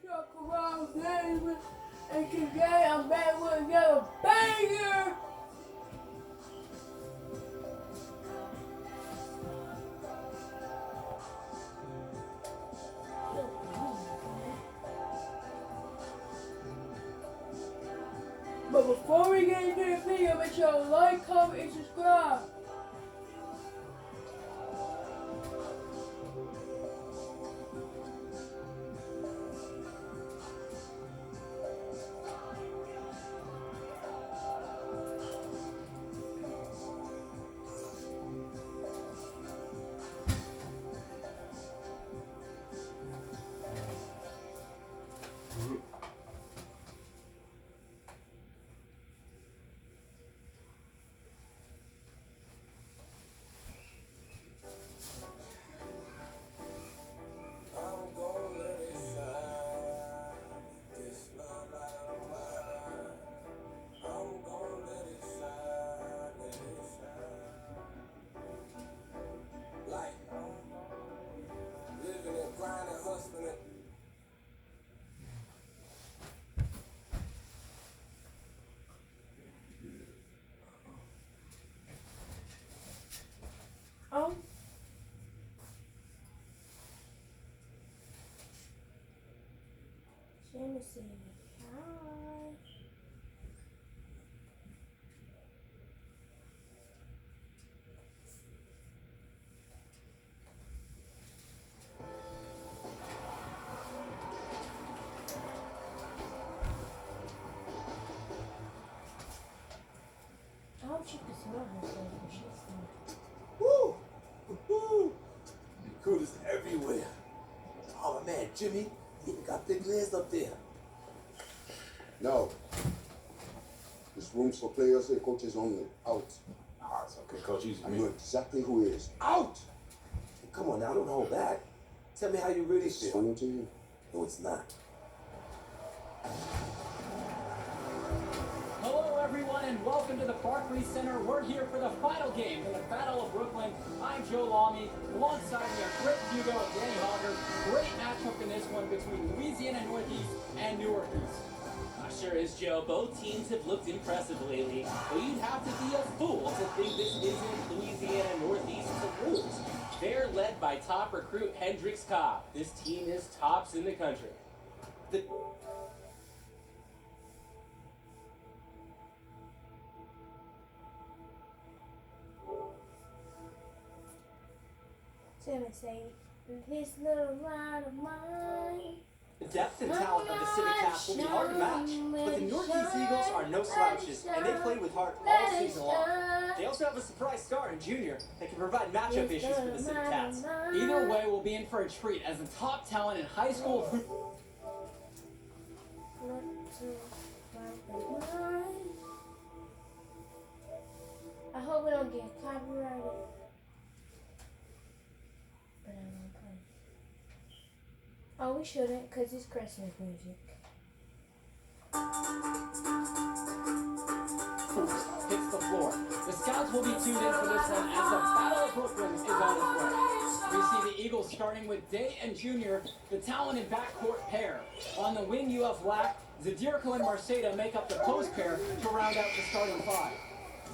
Chuck around David, and today I'm back with another banger. But before we get into the video, make sure to like, comment, and subscribe. Oh. Jameson. Hi. I hope she can smell herself when she's done. Woo! Woo! Recruiters everywhere. Oh man, Jimmy, you even got big legs up there. No. This room's for players and coaches only. Out. Ah, it's okay, Coach. I know exactly who he is. Out! Hey, come on now, don't hold back. Tell me how you really It's feel. funny to you. No, it's not. Hello everyone and welcome to the Barclays Center. We're here for the final game in the Battle of Brooklyn. I'm Joe Lamy. Alongside me are Chris Hugo and Danny Hogger. Great matchup in this one between Louisiana Northeast and Newark East. Sure is, Joe. Both teams have looked impressive lately, but you'd have to be a fool to think this isn't Louisiana Northeast's rules. They're led by top recruit Hendrix Cobb. This team is tops in the country. Say, this little light of mine. The depth and talent of the Civic Cats will be hard to match, but the Northeast Eagles are no slouches, and they play with heart all season long. They also have a surprise star in Junior that can provide matchup issues for the Civic Cats. Either way, we'll be in for a treat as the top talent in high school. I hope we don't get copyrighted. But I'm gonna play. Oh, we shouldn't, because it's Christmas music. Hits the floor. The Scouts will be tuned in for this one as the Battle of Brooklyn is on its way. We see the Eagles starting with Day and Junior, the talented backcourt pair. On the wing, you have Black. Zadirko and Marceda make up the post pair to round out the starting five.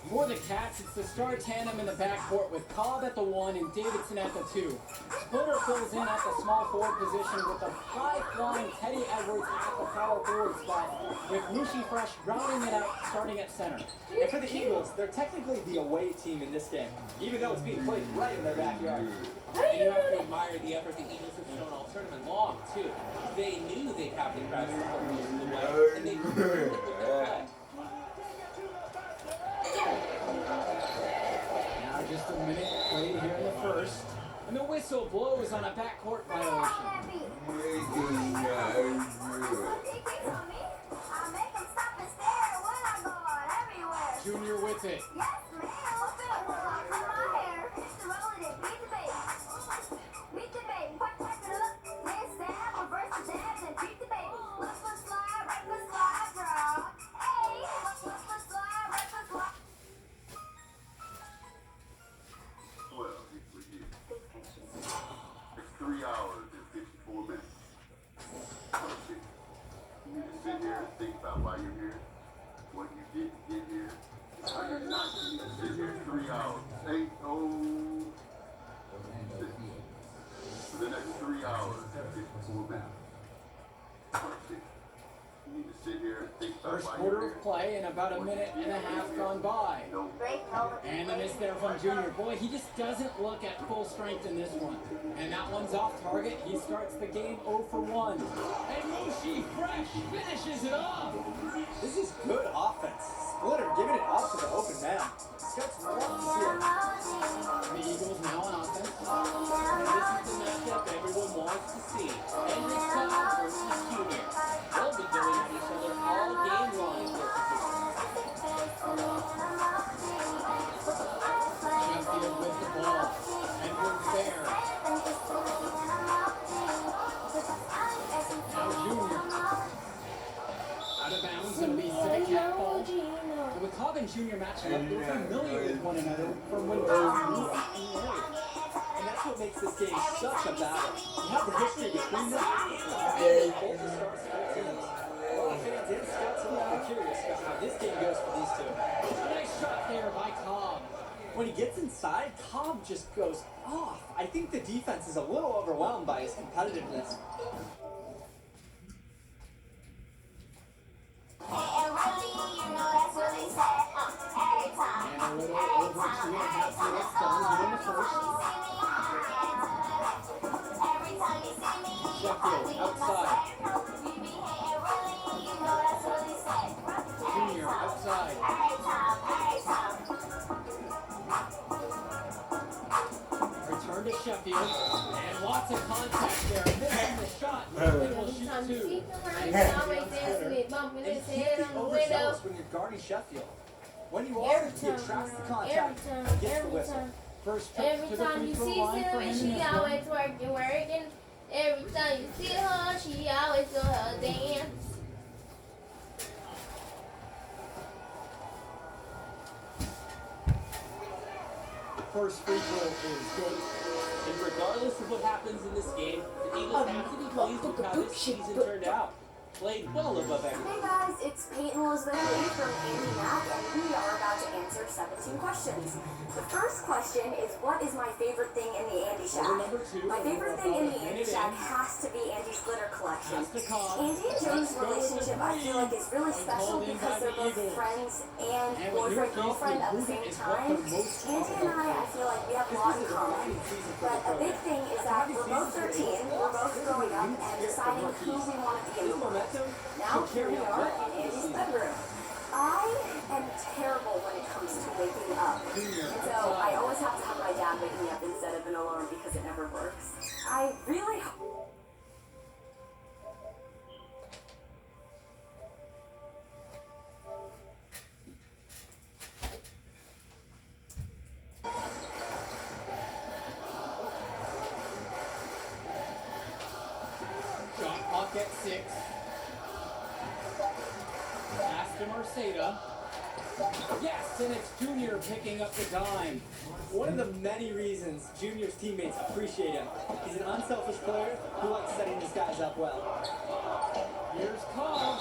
For the Cats, it's the star tandem in the backcourt with Cobb at the 1 and Davidson at the 2. Splitter fills in at the small forward position with the high-flying Teddy Edwards at the power forward spot, with Mushi Fresh rounding it out starting at center. And for the Eagles, they're technically the away team in this game, even though it's being played right in their backyard. And you have to admire the effort the Eagles have shown all tournament long, too. They knew they'd have to crash the whole most of the way, and they proved it with their play. Now just a minute played here in the first, and the whistle blows on a backcourt violation. Junior with it. Well, it's 3 hours and 50 think about why you're here, what you didn't get here, how you're not going to sit here 3 hours. Ain't no. For the next 3 hours, 54 minutes. You need to sit here and think about First why quarter you're of here. play and about a minute and a half gone by. No. And the miss there from Junior. Boy, he just doesn't look at full strength in this one. And that one's off target. He starts the game 0 for 1. And Moshi Fresh finishes it off. This is good offense. Splitter giving it up to the open man. Scott's love to see it. The Eagles now on offense. And this is the matchup everyone wants to see. Hendricks Cobb versus Junior. They'll be going at each other all game long in their positions. Sheffield with the ball. Edwards there. Now Junior. Out of bounds. It'll be Civic Cat ball. And with Cobb and Junior matching up, they're familiar with one another from when they were in the area. And that's what makes this game such a battle. You have the history between them. And both the stars of both teams. A lot of fans and scouts alike are curious about how this game goes for these two. Nice shot there by Cobb. When he gets inside, Cobb just goes off. I think the defense is a little overwhelmed by his competitiveness. And a little over 2.5 minutes done here in the first. Sheffield outside. Junior outside. Return to Sheffield. And lots of contact there. Missing the shot. They will shoot two. And you can't be overzealous when you're guarding Sheffield. When you are, he attracts the contact and gets the whistle. First trip Every to the time free you throw see line for Sarah, him in she this one. always working. Every time you see her, she always do her dance. First free throw is good. And regardless of what happens in this game, the Eagles have to be pleased with how this season turned out. Played well above average. Hey guys, it's Peyton Elizabeth Lee from Andy Mack, and we are about to answer 17 questions. The first question is, what is my favorite thing in the Andy Shack? Over number two. My favorite thing in the Minute Andy in. Shack has to be Andy's glitter collection. Pass to Cobb. Andy and Joe's relationship, I feel like, is really special called in because by they're the both Eagles. friends and And with boyfriend-girlfriend at the Newcastle, same improvement is time. what the most Andy and I feel like we have a lot in common. But a big thing is that we're both 13, we're both growing up and deciding who we want to be in This the world. momentum Now here we are in Andy's bedroom. I am terrible when it comes to waking up. And so I always have to have my dad wake me up instead of an alarm because it never works. I really hope. Shot clock at 6. Pass to Merceda. Yes, and it's Junior picking up the dime. One of the many reasons Junior's teammates appreciate him. He's an unselfish player who likes setting his guys up well. Here's Cobb.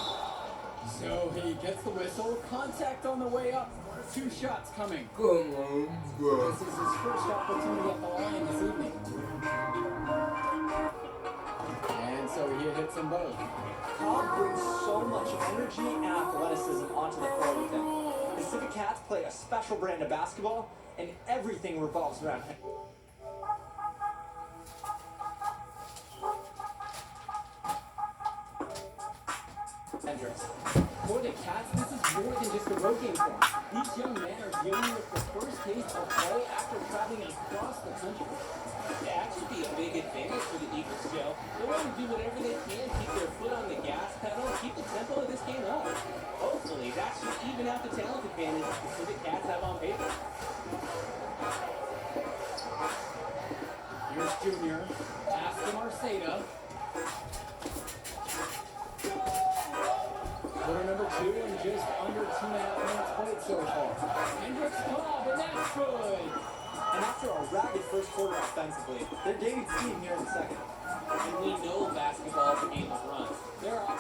So he gets the whistle. Contact on the way up. 2 shots coming. This is his first opportunity at the line this evening. And so he hits them both. Cobb brings so much energy and athleticism onto the floor with him. The Civic Cats play a special brand of basketball, and everything revolves around him. Hendricks. For the Cats, this is more than just a road game for them. These young men are dealing with the first taste of play after traveling across the country. That should be a big advantage for the Eagles, Joe. They want to do whatever they can, keep their foot on the gas pedal, keep the tempo of this game up. Hopefully, that should even out the talent advantage the Pacific Cats have on paper. Here's Junior. Pass to Marceda. Quarter number 2 and just under 2.5 minutes played so far. Hendricks Cobb, and that's good. And after a ragged first quarter offensively, they're gaining steam here in the second. And we know basketball is a game of runs. There are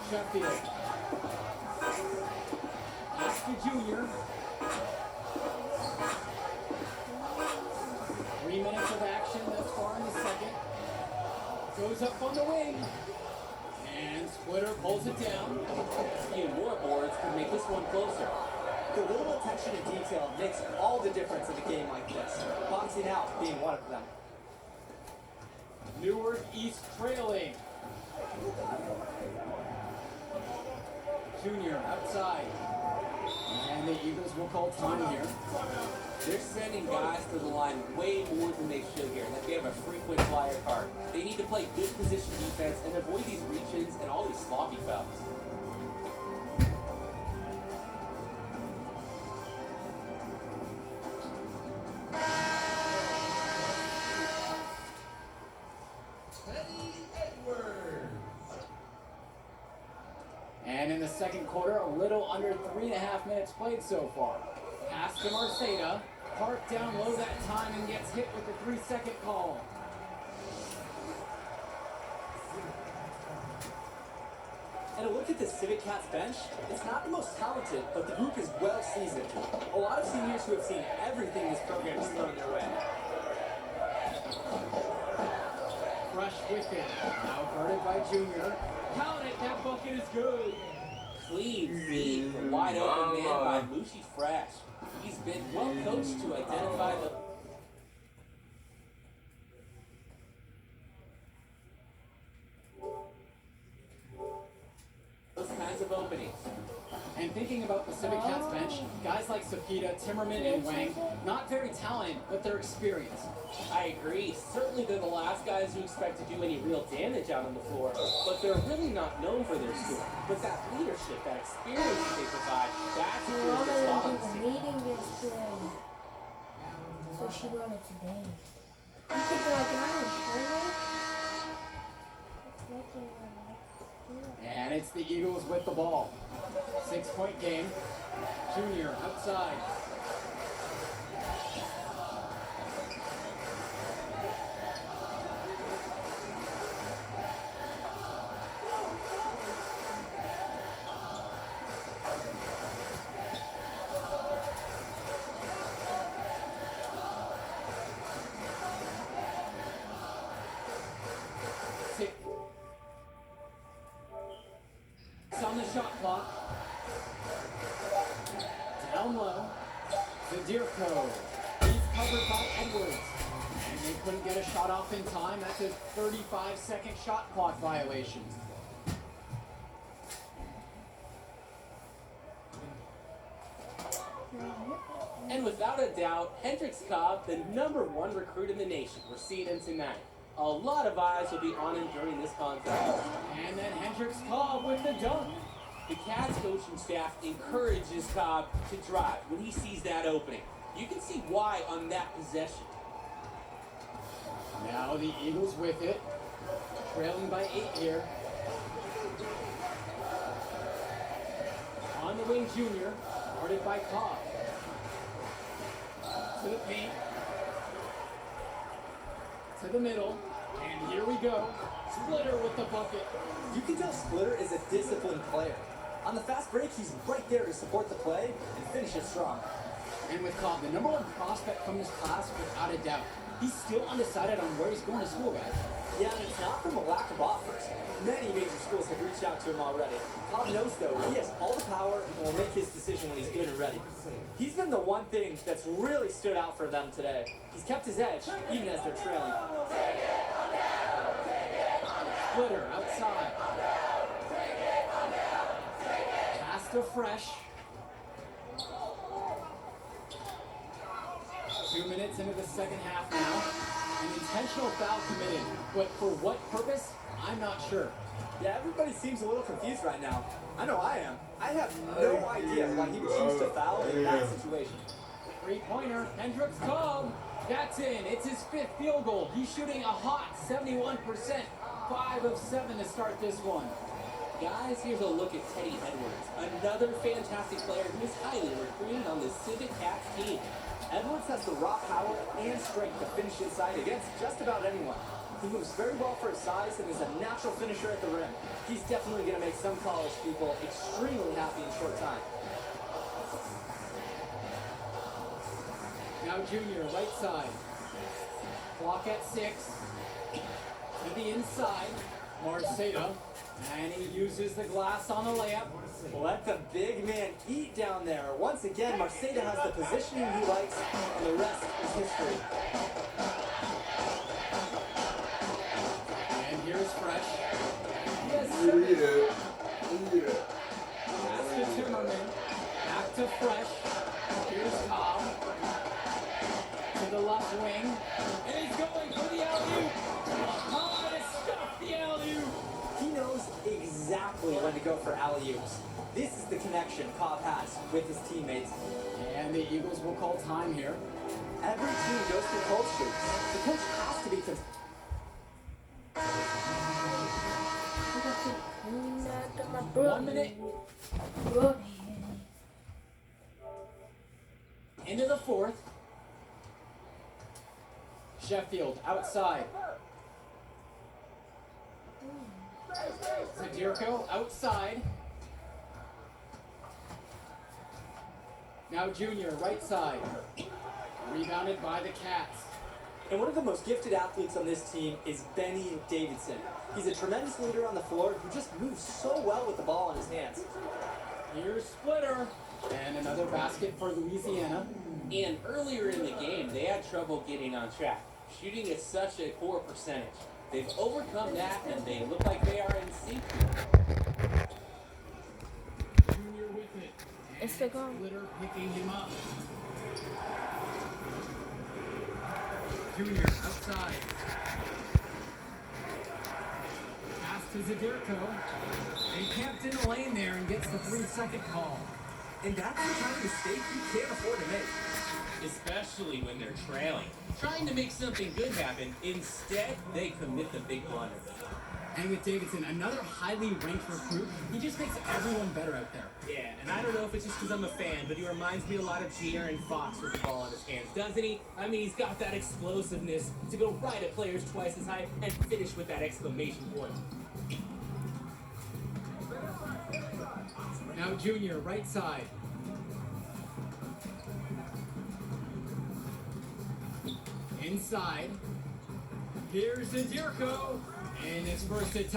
Sheffield. Pass to Junior. 3 minutes of action thus far in the second. Goes up on the wing. And Splitter pulls it down. A few more boards could make this one closer. The little attention to detail makes all the difference in a game like this. Boxing out being one of them. Newark East trailing. Junior outside. And the Eagles will call time here. They're sending guys to the line way more than they should here. Like they have a frequent flyer card. They need to play good position defense and avoid these reach-ins and all these sloppy fouls. And in the second quarter, a little under 3.5 minutes played so far. Pass to Marceda. Park down low that time and gets hit with the 3-second call. And a look at the Civic Cats bench, it's not the most talented, but the group is well seasoned. A lot of seniors who have seen everything this program has thrown their way. Fresh with it. Now guarded by Junior. Count it, that bucket is good. Clean feed, wide open man by Mushi Fresh. He's been well coached to identify those kinds of openings. And thinking about the Civic Cats bench, guys like Sapita, Timmerman, and Wang, not very talented, but they're experienced. I agree. Certainly they're the last guys who expect to do any real damage out on the floor, but they're really not known for their skill. But that leadership, that experience that they provide, that's what Mama gives us did problems. the meeting yesterday. So she wrote it today. You could go down and turn it. It's making her like And it's the Eagles with the ball. 6-point game. Junior outside. It's on the shot clock. Down low. Zadirko. He's covered by Edwards. And they couldn't get a shot off in time. That's a 35-second shot clock violation. And without a doubt, Hendrix Cobb, the #1 recruit in the nation, we're seeing him tonight. A lot of eyes will be on him during this contest. And then Hendrix Cobb with the dunk. The Cats coaching staff encourages Cobb to drive when he sees that opening. You can see why on that possession. Now the Eagles with it. Trailing by 8 here. On the wing, Junior. Guarded by Cobb. To the paint. To the middle. And here we go. Splitter with the bucket. You can tell Splitter is a disciplined player. On the fast break, he's right there to support the play and finish it strong. And with Cobb, the #1 prospect from this class, without a doubt. He's still undecided on where he's going to school, guys. Yeah, and it's not from a lack of offers. Many major schools have reached out to him already. Cobb knows, though, he has all the power and will make his decision when he's good and ready. He's been the one thing that's really stood out for them today. He's kept his edge, even as they're trailing. Splitter outside. Pass to Fresh. 2 minutes into the second half now. An intentional foul committed, but for what purpose? I'm not sure. Yeah, everybody seems a little confused right now. I know I am. I have no idea why he would choose to foul in that situation. 3-pointer, Hendrix Cobb. That's in. It's his 5th field goal. He's shooting a hot 71%. 5 of 7 to start this one. Guys, here's a look at Teddy Edwards, another fantastic player who is highly recruited on the Civic Cats team. Edwards has the raw power and strength to finish inside against just about anyone. He moves very well for his size and is a natural finisher at the rim. He's definitely going to make some college people extremely happy in a short time. Now Junior, right side. Clock at 6. To the inside. Marceda. And he uses the glass on the layup. Let the big man eat down there. Once again, Marceda has the positioning he likes, and the rest is history. And here's Fresh. Yes, Pass to Timmerman. Back to Fresh. Here's Cobb. To the left wing. And he's going for the alley-oop. Cobb has stuffed the alley-oop. He knows exactly when to go for alley-oops. This is the connection Cobb has with his teammates. And the Eagles will call time here. Every team goes through cold streaks. The coach has to be My 1 minute. Into the fourth. Sheffield outside. Zadirko outside. Now Junior, right side. Rebounded by the Cats. And one of the most gifted athletes on this team is Benny Davidson. He's a tremendous leader on the floor who just moves so well with the ball in his hands. Here's Splitter. And another basket for Louisiana. And earlier in the game, they had trouble getting on track. Shooting at such a poor percentage. They've overcome that, and they look like they are in sync. Junior with it. And It's the goal. Splitter picking him up. Junior outside. Pass to Zadirko. And camped in the lane there and gets the 3-second call. And that's the kind of mistake you can't afford to make. Especially when they're trailing. Trying to make something good happen. Instead, they commit the big blunder. And with Davidson, another highly ranked recruit, he just makes everyone better out there. Yeah, and I don't know if it's just because I'm a fan, but he reminds me a lot of De'Aaron Fox with the ball in his hands, doesn't he? I mean, he's got that explosiveness to go right at players twice as high and finish with that exclamation point. Now Junior, right side. Inside. Here's Zadirko. And his first attempt.